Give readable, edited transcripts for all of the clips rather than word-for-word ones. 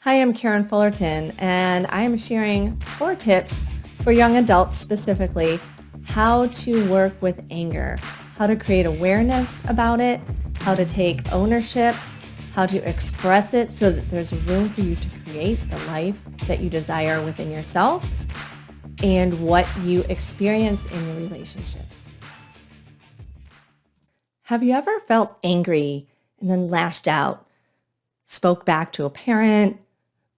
Hi, I'm Karen Fullerton, and I am sharing 4 tips for young adults specifically how to work with anger, how to create awareness about it, how to take ownership, how to express it so that there's room for you to create the life that you desire within yourself, and what you experience in your relationships. Have you ever felt angry and then lashed out, spoke back to a parent,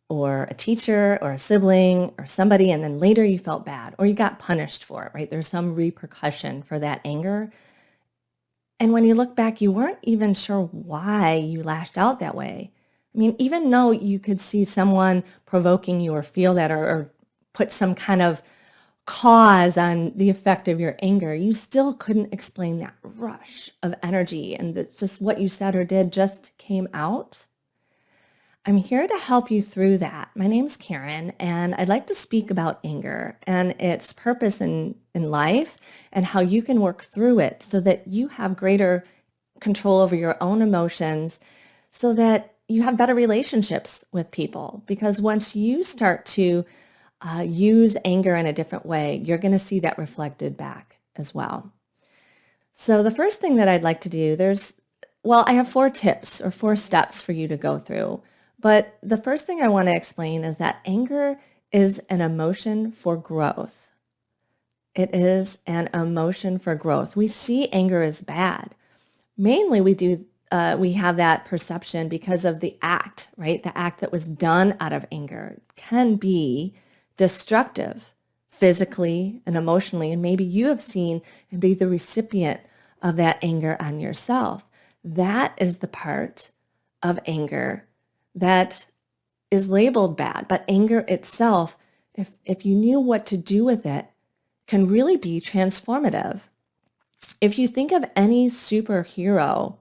or a teacher or a sibling or somebody, and then later you felt bad or you got punished for it, right? There's some repercussion for that anger. And when you look back, you weren't even sure why you lashed out that way. I mean, even though you could see someone provoking you or feel that or put some kind of cause on the effect of your anger, you still couldn't explain that rush of energy and that just what you said or did just came out. I'm here to help you through that. My name's Karen, and I'd like to speak about anger and its purpose in life and how you can work through it so that you have greater control over your own emotions so that you have better relationships with people. Because once you start to use anger in a different way, you're going to see that reflected back as well. So the first thing that I'd like to do, I have 4 tips or 4 steps for you to go through. But the first thing I want to explain is that anger is an emotion for growth. It is an emotion for growth. We see anger as bad. Mainly we have that perception because of the act, right? The act that was done out of anger can be destructive physically and emotionally. And maybe you have seen and be the recipient of that anger on yourself. That is the part of anger that is labeled bad, but anger itself, if you knew what to do with it, can really be transformative. If you think of any superhero,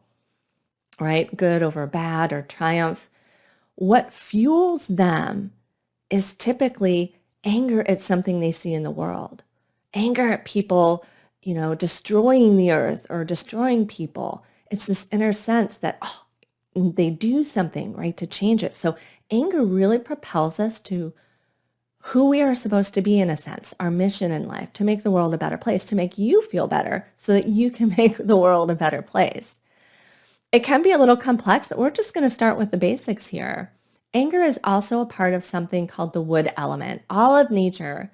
right, good over bad or triumph, what fuels them is typically anger at something they see in the world. Anger at people, destroying the earth or destroying people. It's this inner sense that, they do something, right, to change it. So anger really propels us to who we are supposed to be in a sense, our mission in life, to make the world a better place, to make you feel better so that you can make the world a better place. It can be a little complex, but we're just going to start with the basics here. Anger is also a part of something called the wood element. All of nature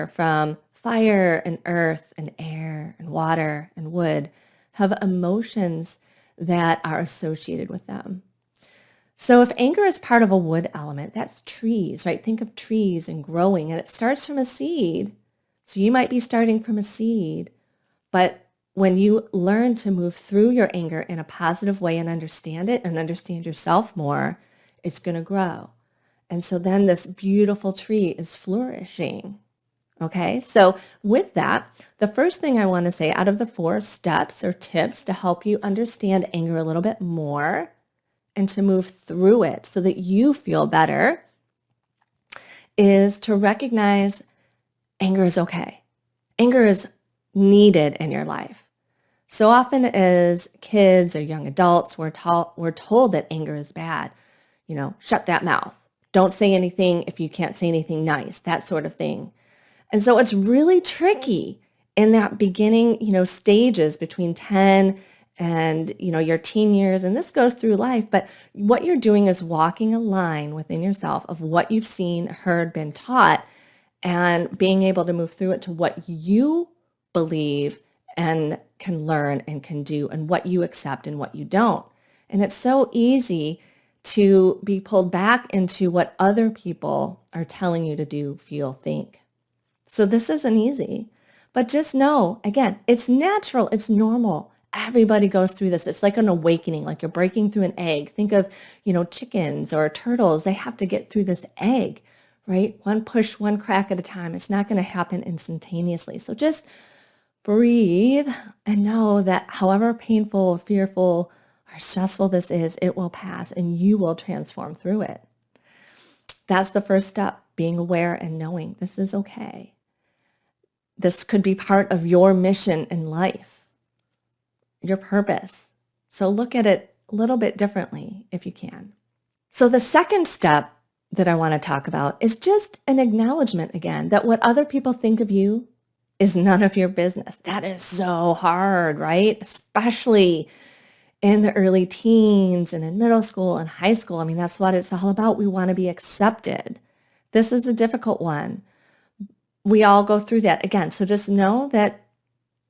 from fire and earth and air and water and wood have emotions that are associated with them. So if anger is part of a wood element, that's trees, right? Think of trees and growing, and it starts from a seed. So you might be starting from a seed, but when you learn to move through your anger in a positive way and understand it and understand yourself more, it's going to grow. And so then this beautiful tree is flourishing. Okay, so with that, the first thing I want to say out of the 4 steps or tips to help you understand anger a little bit more and to move through it so that you feel better is to recognize anger is okay. Anger is needed in your life. So often as kids or young adults, we're told that anger is bad. Shut that mouth. Don't say anything if you can't say anything nice, that sort of thing. And so it's really tricky in that beginning, stages between 10 and, your teen years. And this goes through life. But what you're doing is walking a line within yourself of what you've seen, heard, been taught, and being able to move through it to what you believe and can learn and can do and what you accept and what you don't. And it's so easy to be pulled back into what other people are telling you to do, feel, think. So this isn't easy, but just know, again, it's natural. It's normal. Everybody goes through this. It's like an awakening, like you're breaking through an egg. Think of, chickens or turtles. They have to get through this egg, right? One push, one crack at a time. It's not going to happen instantaneously. So just breathe and know that however painful, fearful, or stressful this is, it will pass and you will transform through it. That's the first step, being aware and knowing this is okay. This could be part of your mission in life, your purpose. So look at it a little bit differently if you can. So the second step that I want to talk about is just an acknowledgement again that what other people think of you is none of your business. That is so hard, right? Especially in the early teens and in middle school and high school. I mean, that's what it's all about. We want to be accepted. This is a difficult one. We all go through that again. So just know that,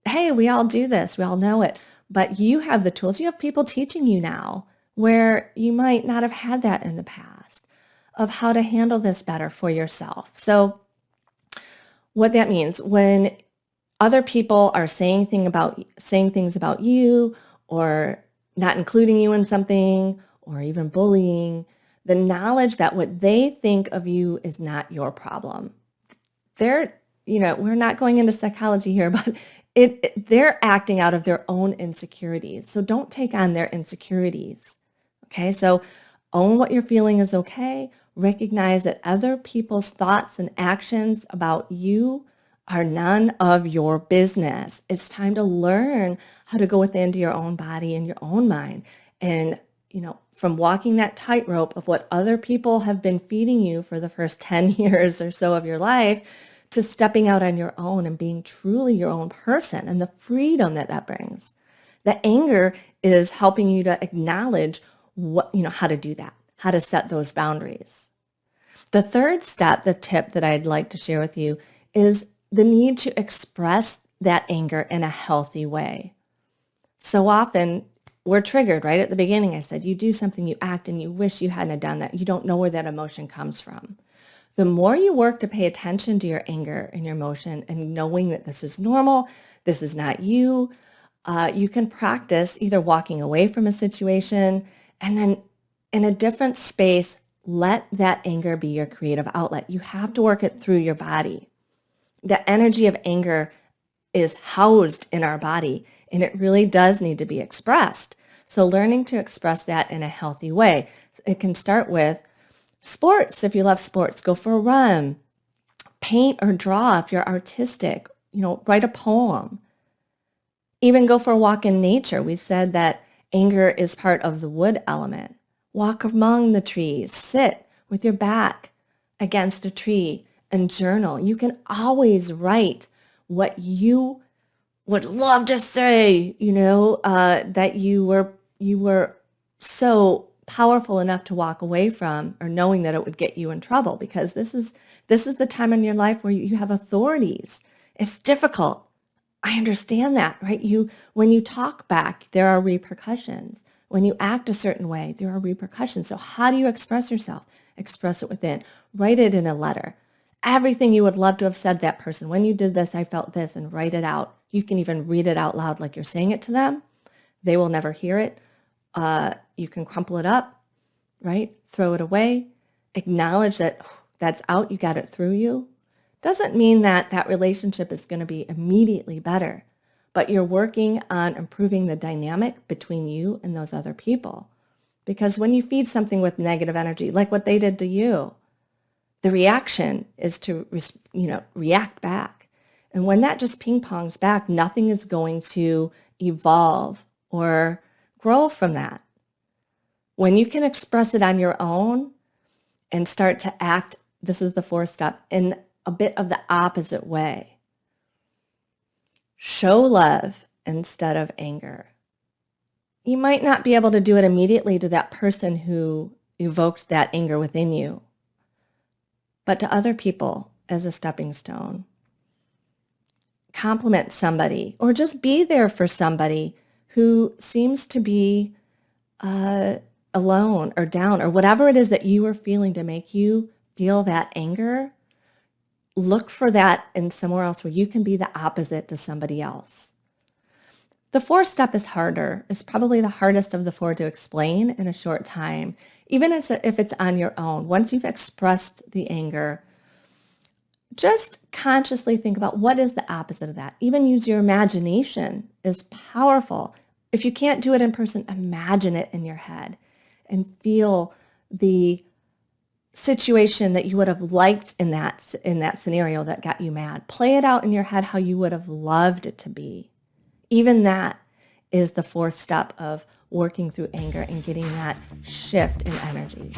hey, we all do this. We all know it. But you have the tools. You have people teaching you now where you might not have had that in the past of how to handle this better for yourself. So what that means when other people are saying things about you or not including you in something or even bullying, the knowledge that what they think of you is not your problem. We're not going into psychology here, but they're acting out of their own insecurities. So don't take on their insecurities. Okay, so own what you're feeling is okay. Recognize that other people's thoughts and actions about you are none of your business. It's time to learn how to go within to your own body and your own mind. And, from walking that tightrope of what other people have been feeding you for the first 10 years or so of your life to stepping out on your own and being truly your own person and the freedom that brings. The anger is helping you to acknowledge how to do that, how to set those boundaries. The third step, the tip that I'd like to share with you is the need to express that anger in a healthy way. So often we're triggered right at the beginning. I said, you do something, you act, and you wish you hadn't done that. You don't know where that emotion comes from. The more you work to pay attention to your anger and your emotion and knowing that this is normal, this is not you, you can practice either walking away from a situation and then in a different space, let that anger be your creative outlet. You have to work it through your body. The energy of anger is housed in our body, and it really does need to be expressed. So learning to express that in a healthy way. It can start with sports. If you love sports, go for a run. Paint or draw if you're artistic. Write a poem. Even go for a walk in nature. We said that anger is part of the wood element. Walk among the trees. Sit with your back against a tree and journal. You can always write what you would love to say, that you were so powerful enough to walk away from, or knowing that it would get you in trouble, because this is the time in your life where you have authorities. It's difficult. I understand that, right? When you talk back, there are repercussions. When you act a certain way, there are repercussions. So how do you express yourself? Express it within. Write it in a letter. Everything you would love to have said to that person. When you did this, I felt this, and write it out. You can even read it out loud like you're saying it to them. They will never hear it. You can crumple it up, right? Throw it away. Acknowledge that that's out. You got it through you. Doesn't mean that relationship is going to be immediately better, but you're working on improving the dynamic between you and those other people. Because when you feed something with negative energy, like what they did to you, the reaction is to, react back. And when that just ping pongs back, nothing is going to evolve or grow from that. When you can express it on your own and start to act, this is the fourth step, in a bit of the opposite way. Show love instead of anger. You might not be able to do it immediately to that person who evoked that anger within you, but to other people as a stepping stone. Compliment somebody or just be there for somebody who seems to be alone or down, or whatever it is that you are feeling to make you feel that anger. Look for that in somewhere else where you can be the opposite to somebody else. The fourth step is harder. It's probably the hardest of the four to explain in a short time, even if it's on your own. Once you've expressed the anger, just consciously think about what is the opposite of that. Even use your imagination is powerful. If you can't do it in person, imagine it in your head and feel the situation that you would have liked in that scenario that got you mad. Play it out in your head how you would have loved it to be. Even that is the fourth step of working through anger and getting that shift in energy.